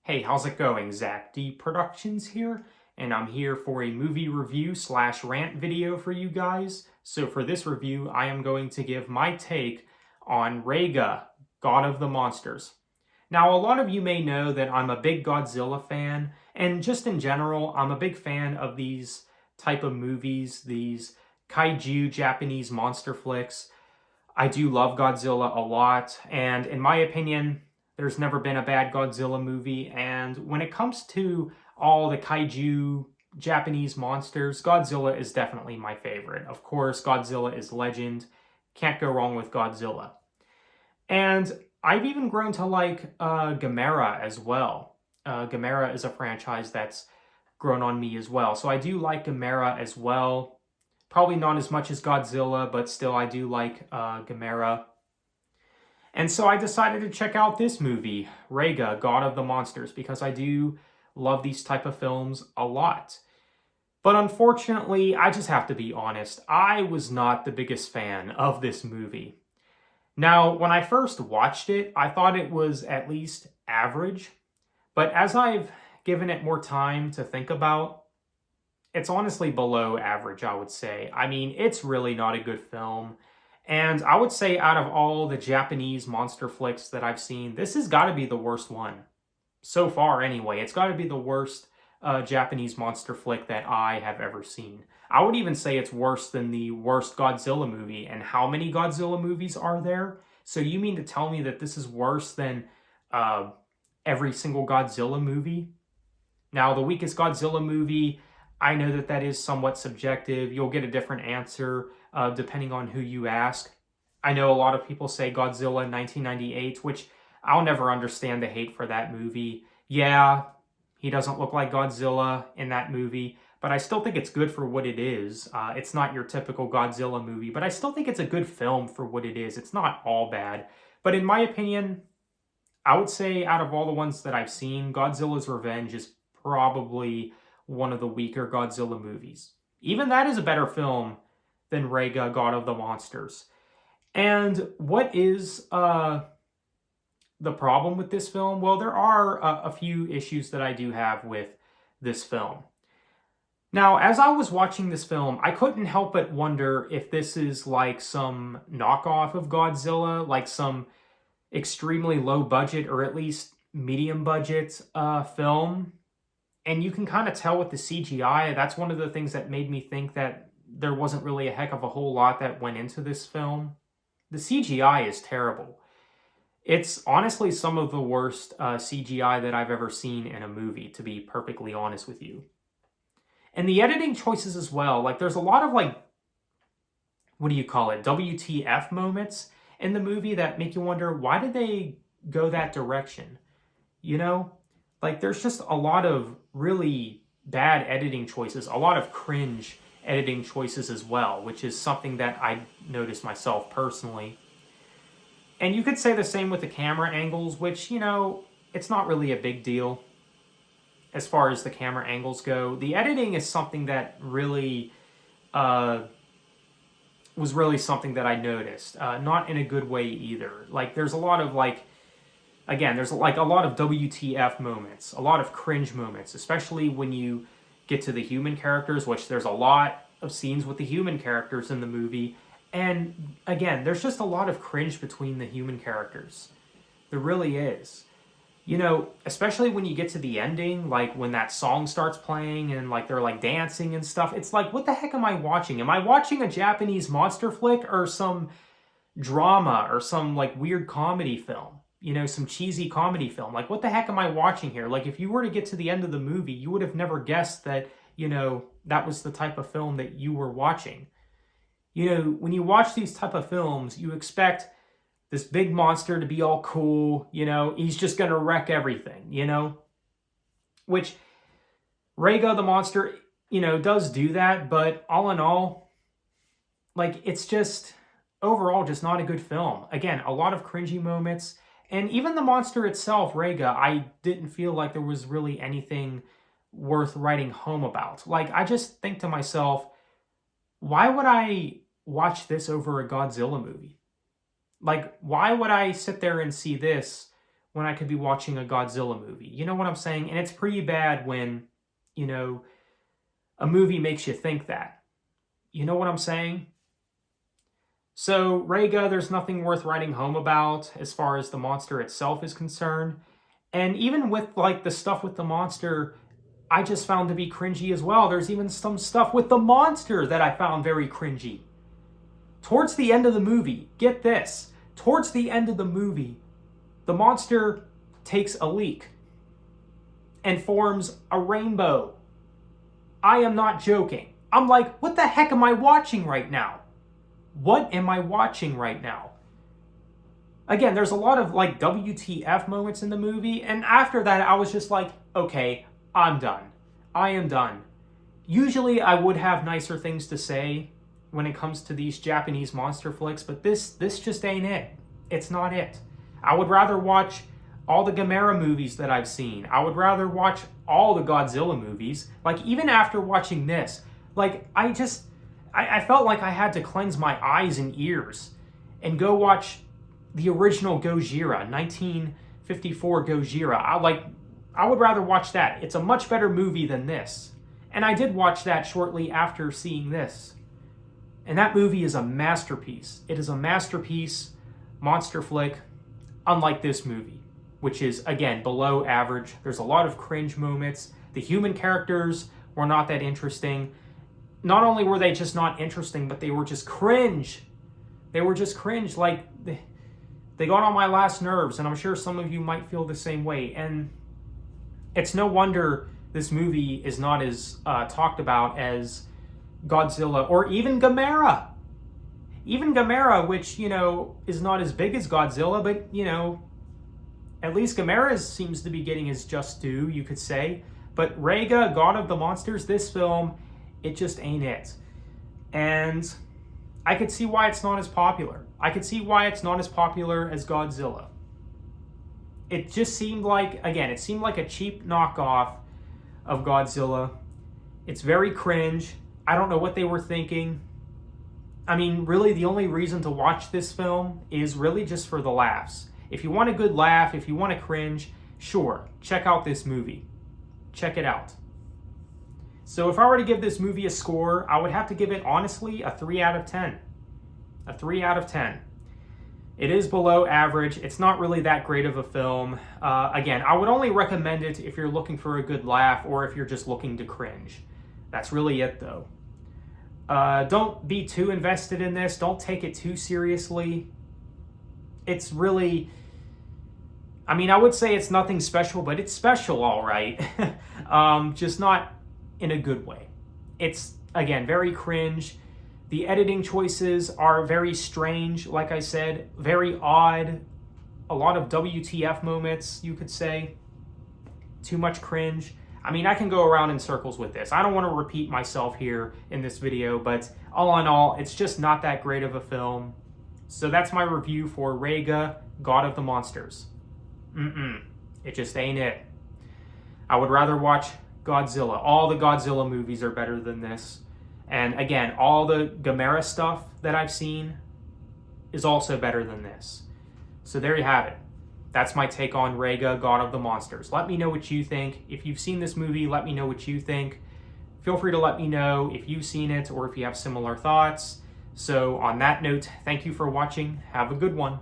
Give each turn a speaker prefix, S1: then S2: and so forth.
S1: Hey, how's it going? Zach D Productions here, and I'm here for a movie review slash rant video for you guys. So for this review, I am going to give my take on Raiga, God of the Monsters. Now, a lot of you may know that I'm a big Godzilla fan, and just in general, I'm a big fan of these type of movies, these kaiju Japanese monster flicks. I do love Godzilla a lot, and in my opinion, there's never been a bad Godzilla movie. And when it comes to all the kaiju Japanese monsters, Godzilla is definitely my favorite. Of course, Godzilla is legend. Can't go wrong with Godzilla. And I've even grown to like Gamera as well. Gamera is a franchise that's grown on me as well. So I do like Gamera as well. Probably not as much as Godzilla, but still I do like Gamera. And so I decided to check out this movie, Raiga, God of the Monsters, because I do love these type of films a lot. But unfortunately, I just have to be honest, I was not the biggest fan of this movie. Now, when I first watched it, I thought it was at least average, but as I've given it more time to think about, it's honestly below average, I would say. I mean, it's really not a good film. And I would say out of all the Japanese monster flicks that I've seen, this has got to be the worst one. So far, anyway. It's got to be the worst Japanese monster flick that I have ever seen. I would even say it's worse than the worst Godzilla movie. And how many Godzilla movies are there? So you mean to tell me that this is worse than every single Godzilla movie? Now, the weakest Godzilla movie, I know that that is somewhat subjective. You'll get a different answer depending on who you ask. I know a lot of people say Godzilla 1998, which I'll never understand the hate for that movie. Yeah, he doesn't look like Godzilla in that movie, but I still think it's good for what it is. It's not your typical Godzilla movie, but I still think it's a good film for what it is. It's not all bad. But in my opinion, I would say out of all the ones that I've seen, Godzilla's Revenge is probably one of the weaker Godzilla movies. Even that is a better film than Raiga, God of the Monsters. And what is the problem with this film? Well, there are a few issues that I do have with this film. Now, as I was watching this film, I couldn't help but wonder if this is like some knockoff of Godzilla, like some extremely low budget or at least medium budget film. And you can kind of tell with the CGI, that's one of the things that made me think that there wasn't really a heck of a whole lot that went into this film. The CGI is terrible. It's honestly some of the worst CGI that I've ever seen in a movie, to be perfectly honest with you. And the editing choices as well, like there's a lot of like, what do you call it, WTF moments in the movie that make you wonder, why did they go that direction? You know? Like, there's just a lot of really bad editing choices, a lot of cringe editing choices as well, which is something that I noticed myself personally. And you could say the same with the camera angles, which, you know, it's not really a big deal as far as the camera angles go. The editing is something that really was really something that I noticed. Not in a good way either. Like, there's a lot of, like, again, there's like a lot of WTF moments, a lot of cringe moments, especially when you get to the human characters, which there's a lot of scenes with the human characters in the movie. And again, there's just a lot of cringe between the human characters. There really is. You know, especially when you get to the ending, like when that song starts playing and like they're like dancing and stuff. It's like, what the heck am I watching? Am I watching a Japanese monster flick or some drama or some like weird comedy film? You know, some cheesy comedy film. Like, what the heck am I watching here? Like, if you were to get to the end of the movie, you would have never guessed that, you know, that was the type of film that you were watching. You know, when you watch these type of films, you expect this big monster to be all cool, you know, he's just going to wreck everything, you know? Which, Raiga the monster, you know, does do that, but all in all, like, it's just, overall, just not a good film. Again, a lot of cringy moments. And even the monster itself, Raiga, I didn't feel like there was really anything worth writing home about. Like, I just think to myself, why would I watch this over a Godzilla movie? Like, why would I sit there and see this when I could be watching a Godzilla movie? You know what I'm saying? And it's pretty bad when, you know, a movie makes you think that. You know what I'm saying? So, Raiga, there's nothing worth writing home about as far as the monster itself is concerned. And even with, like, the stuff with the monster, I just found to be cringy as well. There's even some stuff with the monster that I found very cringy. Towards the end of the movie, get this, towards the end of the movie, the monster takes a leak and forms a rainbow. I am not joking. I'm like, what the heck am I watching right now? What am I watching right now? Again, there's a lot of like WTF moments in the movie, and after that I was just like, okay, I'm done. I am done. Usually I would have nicer things to say when it comes to these Japanese monster flicks, but this just ain't it. It's not it. I would rather watch all the Gamera movies that I've seen. I would rather watch all the Godzilla movies. Like, even after watching this, like, I felt like I had to cleanse my eyes and ears and go watch the original Gojira, 1954 Gojira. I would rather watch that. It's a much better movie than this. And I did watch that shortly after seeing this. And that movie is a masterpiece. It is a masterpiece monster flick, unlike this movie, which is, again, below average. There's a lot of cringe moments. The human characters were not that interesting. Not only were they just not interesting, but they were just cringe. They were just cringe. Like, they got on my last nerves, and I'm sure some of you might feel the same way. And it's no wonder this movie is not as talked about as Godzilla or even Gamera. Even Gamera, which, you know, is not as big as Godzilla, but, you know, at least Gamera seems to be getting his just due, you could say. But Raiga, God of the Monsters, this film, it just ain't it. And I could see why it's not as popular. I could see why it's not as popular as Godzilla. It just seemed like, again, it seemed like a cheap knockoff of Godzilla. It's very cringe. I don't know what they were thinking. I mean, really, the only reason to watch this film is really just for the laughs. If you want a good laugh, if you want to cringe, sure, check out this movie. Check it out. So if I were to give this movie a score, I would have to give it, honestly, a 3 out of 10. A 3 out of 10. It is below average. It's not really that great of a film. Again, I would only recommend it if you're looking for a good laugh or if you're just looking to cringe. That's really it, though. Don't be too invested in this. Don't take it too seriously. It's really, I mean, I would say it's nothing special, but it's special, all right. Just not in a good way. It's, again, very cringe. The editing choices are very strange, like I said, very odd. A lot of WTF moments, you could say. Too much cringe. I mean, I can go around in circles with this. I don't want to repeat myself here in this video, but all in all, it's just not that great of a film. So that's my review for Raiga, God of the Monsters. It just ain't it. I would rather watch Godzilla. All the Godzilla movies are better than this. And again, all the Gamera stuff that I've seen is also better than this. So there you have it. That's my take on Raiga, God of the Monsters. Let me know what you think. If you've seen this movie, let me know what you think. Feel free to let me know if you've seen it or if you have similar thoughts. So on that note, thank you for watching. Have a good one.